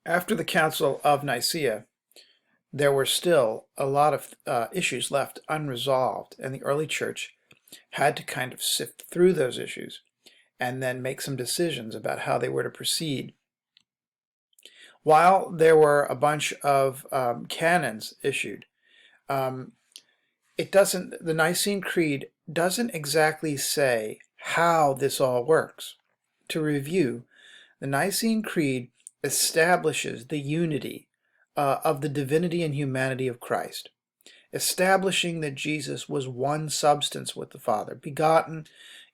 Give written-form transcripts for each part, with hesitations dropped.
After the Council of Nicaea, there were still a lot of issues left unresolved, and the early church had to kind of sift through those issues and then make some decisions about how they were to proceed. While there were a bunch of canons issued, um, the Nicene Creed doesn't exactly say how this all works. To review, the Nicene Creed establishes the unity of the divinity and humanity of Christ, establishing that Jesus was one substance with the Father, begotten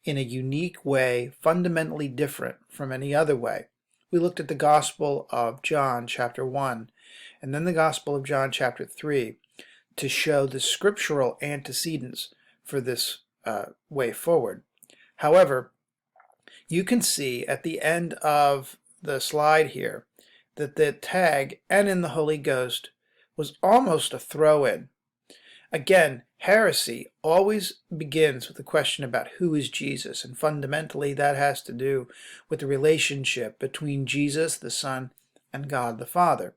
in a unique way, fundamentally different from any other way. We looked at the Gospel of John, chapter 1, and then the Gospel of John, chapter 3, to show the scriptural antecedents for this way forward. However, you can see at the end of the slide here that the tag "and in the Holy Ghost" was almost a throw-in. Again, heresy always begins with the question about who is Jesus, and fundamentally that has to do with the relationship between Jesus, the Son, and God the Father.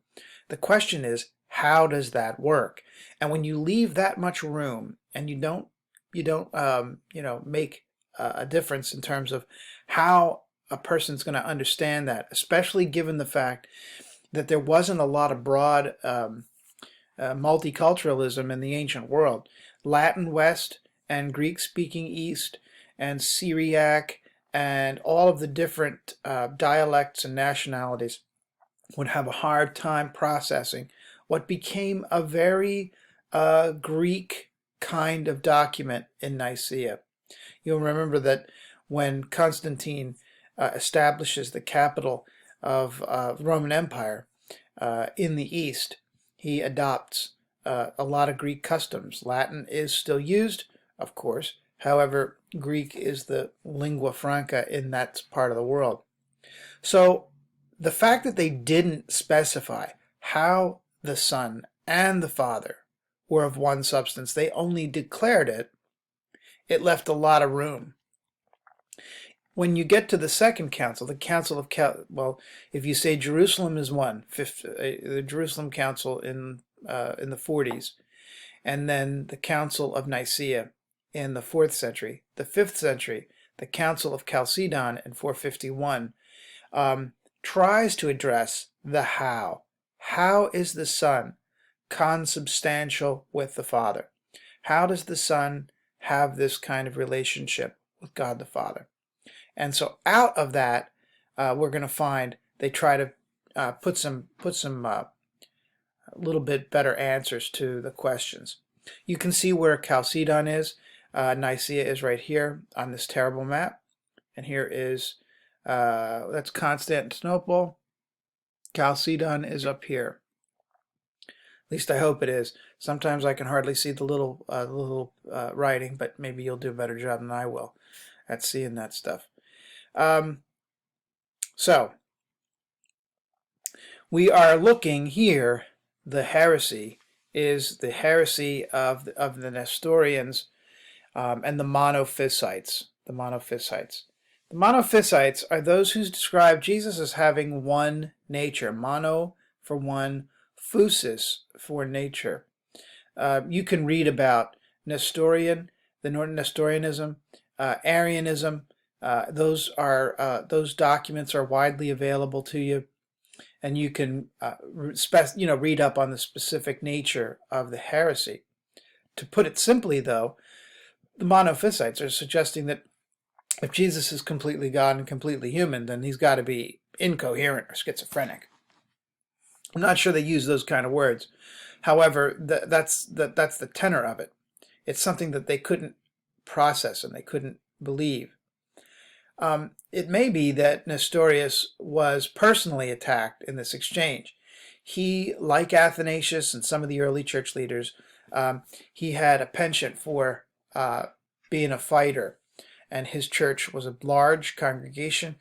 The question is, how does that work? And when you leave that much room and you don't make a difference in terms of how a person's going to understand that, especially given the fact that there wasn't a lot of broad multiculturalism in the ancient world. Latin West and Greek-speaking East and Syriac and all of the different dialects and nationalities would have a hard time processing what became a very Greek kind of document in Nicaea. You'll remember that when Constantine establishes the capital of the Roman Empire in the East, he adopts a lot of Greek customs. Latin is still used, of course. However, Greek is the lingua franca in that part of the world. So the fact that they didn't specify how the Son and the Father were of one substance, they only declared it, it left a lot of room. When you get to the Second Council, the Council of if you say Jerusalem is one, the Jerusalem Council in the 40s, and then the Council of Nicaea in the 4th century, the 5th century, the Council of Chalcedon in 451, tries to address the how. How is the Son consubstantial with the Father? How does the Son have this kind of relationship with God the Father? And so out of that, we're going to find they try to put some a little bit better answers to the questions. You can see where Chalcedon is. Nicaea is right here on this terrible map. And here is, that's Constantinople. Chalcedon is up here. At least I hope it is. Sometimes I can hardly see the little writing, but maybe you'll do a better job than I will at seeing that stuff. So we are looking here. The heresy is the heresy of the Nestorians and the Monophysites. The Monophysites are those who describe Jesus as having one nature. Mono for one, physis for nature. You can read about the Nestorianism, Arianism. Those documents are widely available to you, and you can read up on the specific nature of the heresy. To put it simply, though, the Monophysites are suggesting that if Jesus is completely God and completely human, then he's got to be incoherent or schizophrenic. I'm not sure they use those kind of words. However, that's the tenor of it. It's something that they couldn't process and they couldn't believe. It may be that Nestorius was personally attacked in this exchange. He, like Athanasius and some of the early church leaders, he had a penchant for being a fighter, and his church was a large congregation.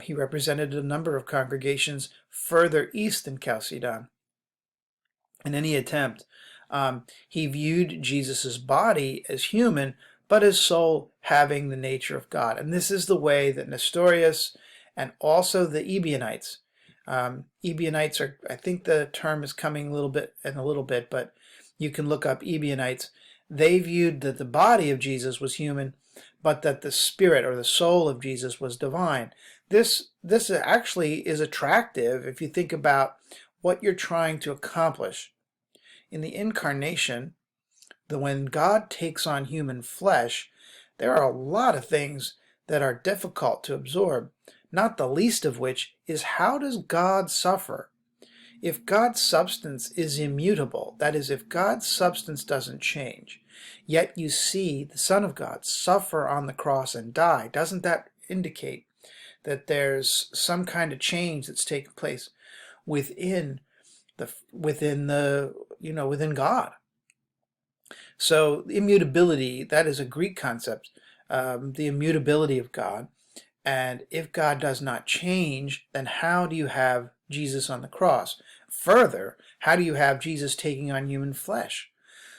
He represented a number of congregations further east than Chalcedon. In any attempt, he viewed Jesus' body as human, but his soul having the nature of God. And this is the way that Nestorius and also the Ebionites Ebionites are, I think the term is coming a little bit, but you can look up Ebionites. They viewed that the body of Jesus was human, but that the spirit or the soul of Jesus was divine. This actually is attractive if you think about what you're trying to accomplish. In the incarnation, when God takes on human flesh, there are a lot of things that are difficult to absorb, not the least of which is, how does God suffer? If God's substance is immutable, that is, if God's substance doesn't change, yet you see the Son of God suffer on the cross and die, doesn't that indicate that there's some kind of change that's taken place within within God? So immutability, that is a Greek concept, the immutability of God. And if God does not change, then how do you have Jesus on the cross? Further, how do you have Jesus taking on human flesh?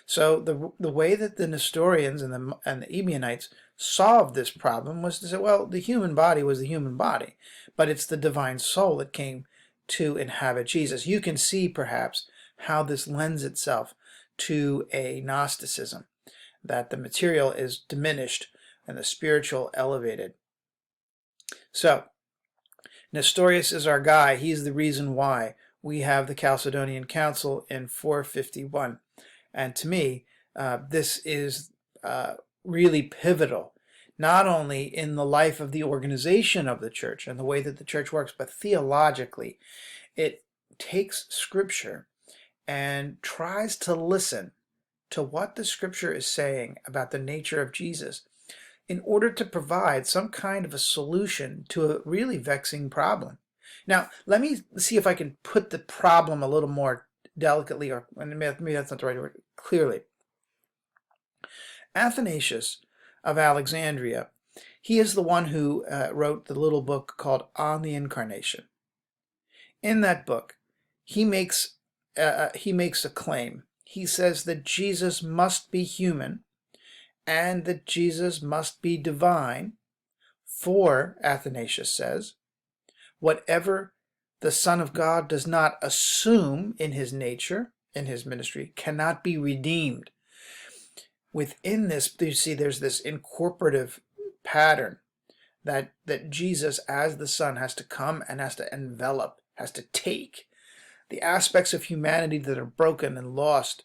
So the way that the Nestorians and the Ebionites solved this problem was to say, well, the human body was the human body, but it's the divine soul that came to inhabit Jesus. You can see perhaps how this lends itself to a Gnosticism, that the material is diminished and the spiritual elevated. So, Nestorius is our guy. He's the reason why we have the Chalcedonian Council in 451. And to me, this is really pivotal, not only in the life of the organization of the church and the way that the church works, but theologically. It takes Scripture and tries to listen to what the Scripture is saying about the nature of Jesus in order to provide some kind of a solution to a really vexing problem. Now, let me see if I can put the problem a little more delicately, or maybe that's not the right word, clearly. Athanasius of Alexandria, he is the one who wrote the little book called On the Incarnation. In that book, he makes a claim. He says that Jesus must be human and that Jesus must be divine, for, Athanasius says, whatever the Son of God does not assume in his nature, in his ministry, cannot be redeemed. Within this, you see, there's this incorporative pattern that Jesus, as the Son, has to come and has to envelop, has to take the aspects of humanity that are broken and lost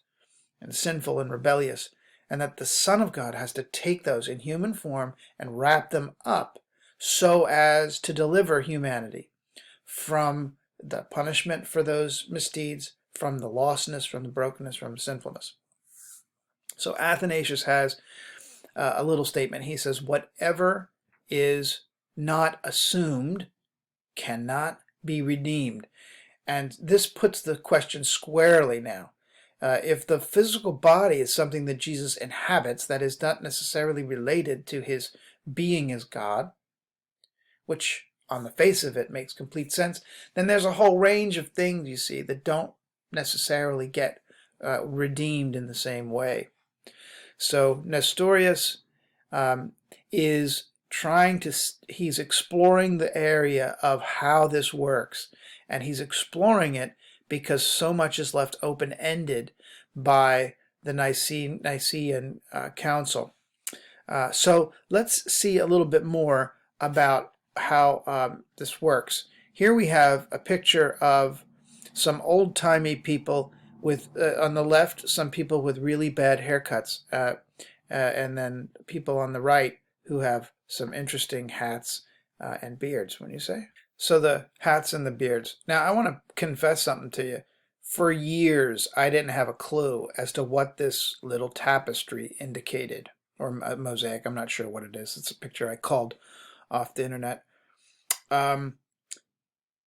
and sinful and rebellious, and that the Son of God has to take those in human form and wrap them up so as to deliver humanity from the punishment for those misdeeds, from the lostness, from the brokenness, from sinfulness. So Athanasius has a little statement. He says, whatever is not assumed cannot be redeemed. And this puts the question squarely now. If the physical body is something that Jesus inhabits, that is not necessarily related to his being as God, which on the face of it makes complete sense, then there's a whole range of things, you see, that don't necessarily get redeemed in the same way. So Nestorius is he's exploring the area of how this works, and he's exploring it because so much is left open-ended by the Nicene Council. So let's see a little bit more about how this works. Here we have a picture of some old-timey people with, on the left, some people with really bad haircuts, and then people on the right who have some interesting hats and beards, wouldn't you say? So the hats and the beards. Now, I want to confess something to you. For years, I didn't have a clue as to what this little tapestry indicated, or a mosaic. I'm not sure what it is. It's a picture I called off the internet.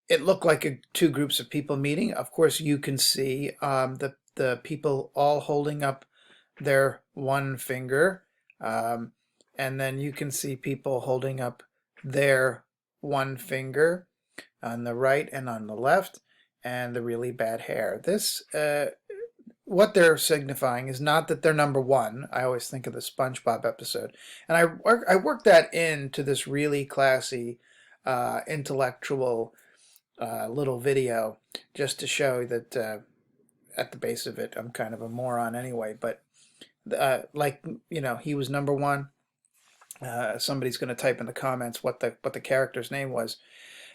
It looked like two groups of people meeting. Of course, you can see the people all holding up their one finger, and then you can see people holding up their one finger on the right and on the left, and the really bad hair. This, what they're signifying is not that they're number one. I always think of the SpongeBob episode, and I worked that into this really classy, intellectual little video just to show that at the base of it, I'm kind of a moron anyway. But he was number one. Somebody's going to type in the comments what the character's name was.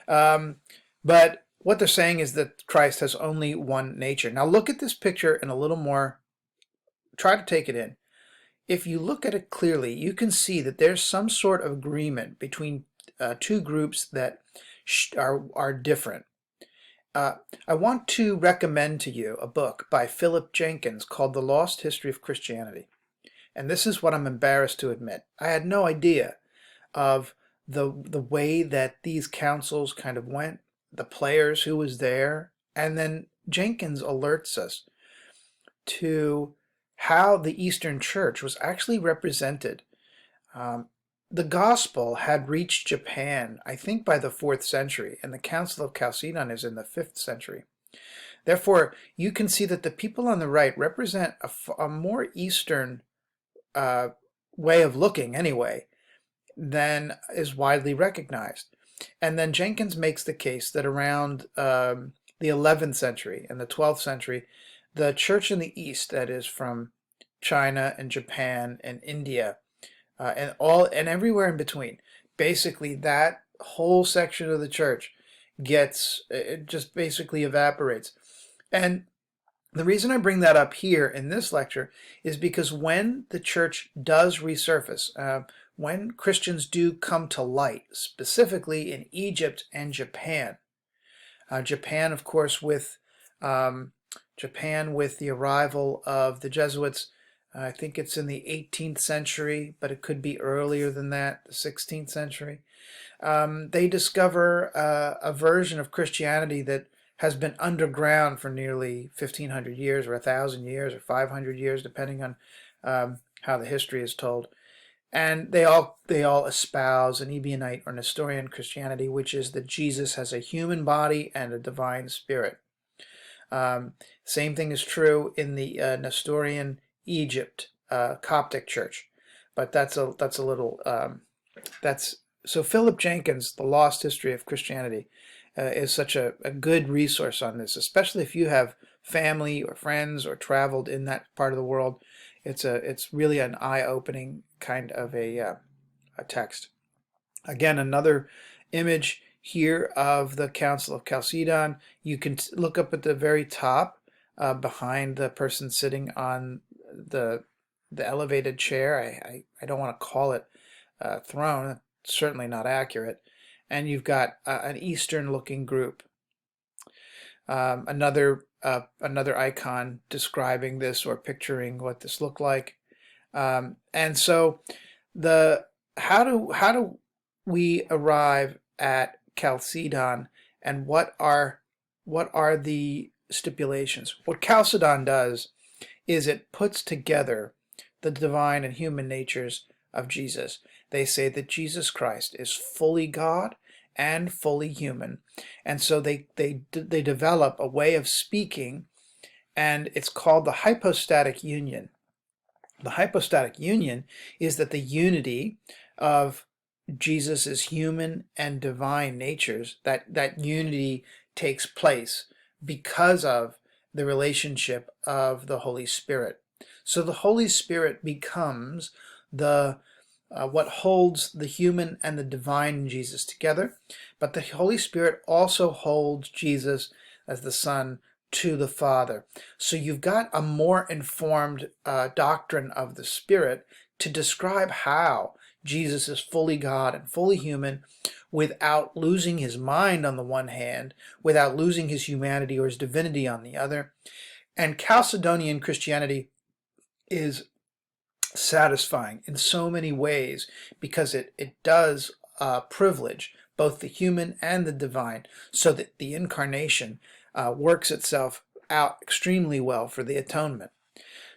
But what they're saying is that Christ has only one nature. Now look at this picture in a little more. Try to take it in. If you look at it clearly, you can see that there's some sort of agreement between two groups that are different. I want to recommend to you a book by Philip Jenkins called The Lost History of Christianity. And this is what I'm embarrassed to admit. I had no idea of the way that these councils kind of went, the players who was there, and then Jenkins alerts us to how the Eastern Church was actually represented. The gospel had reached Japan, I think, by the 4th century, and the Council of Chalcedon is in the 5th century. Therefore, you can see that the people on the right represent a more Eastern way of looking, anyway, than is widely recognized. And then Jenkins makes the case that around the 11th century and the 12th century, the church in the East, that is from China and Japan and India, and everywhere in between, basically that whole section of the church it just basically evaporates. And the reason I bring that up here in this lecture is because when the church does resurface, when Christians do come to light, specifically in Egypt and Japan, Japan, of course, with the arrival of the Jesuits, I think it's in the 18th century, but it could be earlier than that, the 16th century. They discover a version of Christianity that has been underground for nearly 1,500 years or 1,000 years or 500 years, depending on how the history is told. And they all espouse an Ebionite or Nestorian Christianity, which is that Jesus has a human body and a divine spirit. Same thing is true in the Nestorian Egypt Coptic Church, but that's a little so Philip Jenkins, The Lost History of Christianity, is such a good resource on this, especially if you have family or friends or traveled in that part of the world. It's really an eye-opening kind of a text. Again, another image here of the Council of Chalcedon. You can look up at the very top behind the person sitting on the elevated chair. I don't want to call it a throne. It's certainly not accurate. And you've got an Eastern-looking group. Another icon describing this or picturing what this looked like. And so how do we arrive at Chalcedon, and what are the stipulations? What Chalcedon does is it puts together the divine and human natures of Jesus. They say that Jesus Christ is fully God and fully human, and so they develop a way of speaking, and it's called the hypostatic union. The hypostatic union is that the unity of Jesus' human and divine natures, that unity takes place because of the relationship of the Holy Spirit. So the Holy Spirit becomes what holds the human and the divine in Jesus together, but the Holy Spirit also holds Jesus as the Son to the Father. So you've got a more informed doctrine of the Spirit to describe how Jesus is fully God and fully human without losing his mind on the one hand, without losing his humanity or his divinity on the other. And Chalcedonian Christianity is satisfying in so many ways because it does privilege both the human and the divine, so that the incarnation works itself out extremely well for the atonement.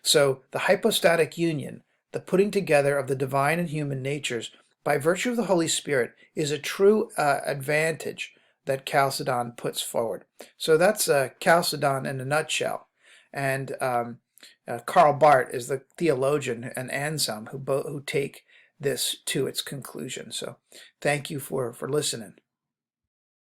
So the hypostatic union, the putting together of the divine and human natures by virtue of the Holy Spirit, is a true advantage that Chalcedon puts forward. So that's Chalcedon in a nutshell. And Karl Barth is the theologian and Anselm who take this to its conclusion. So thank you for listening.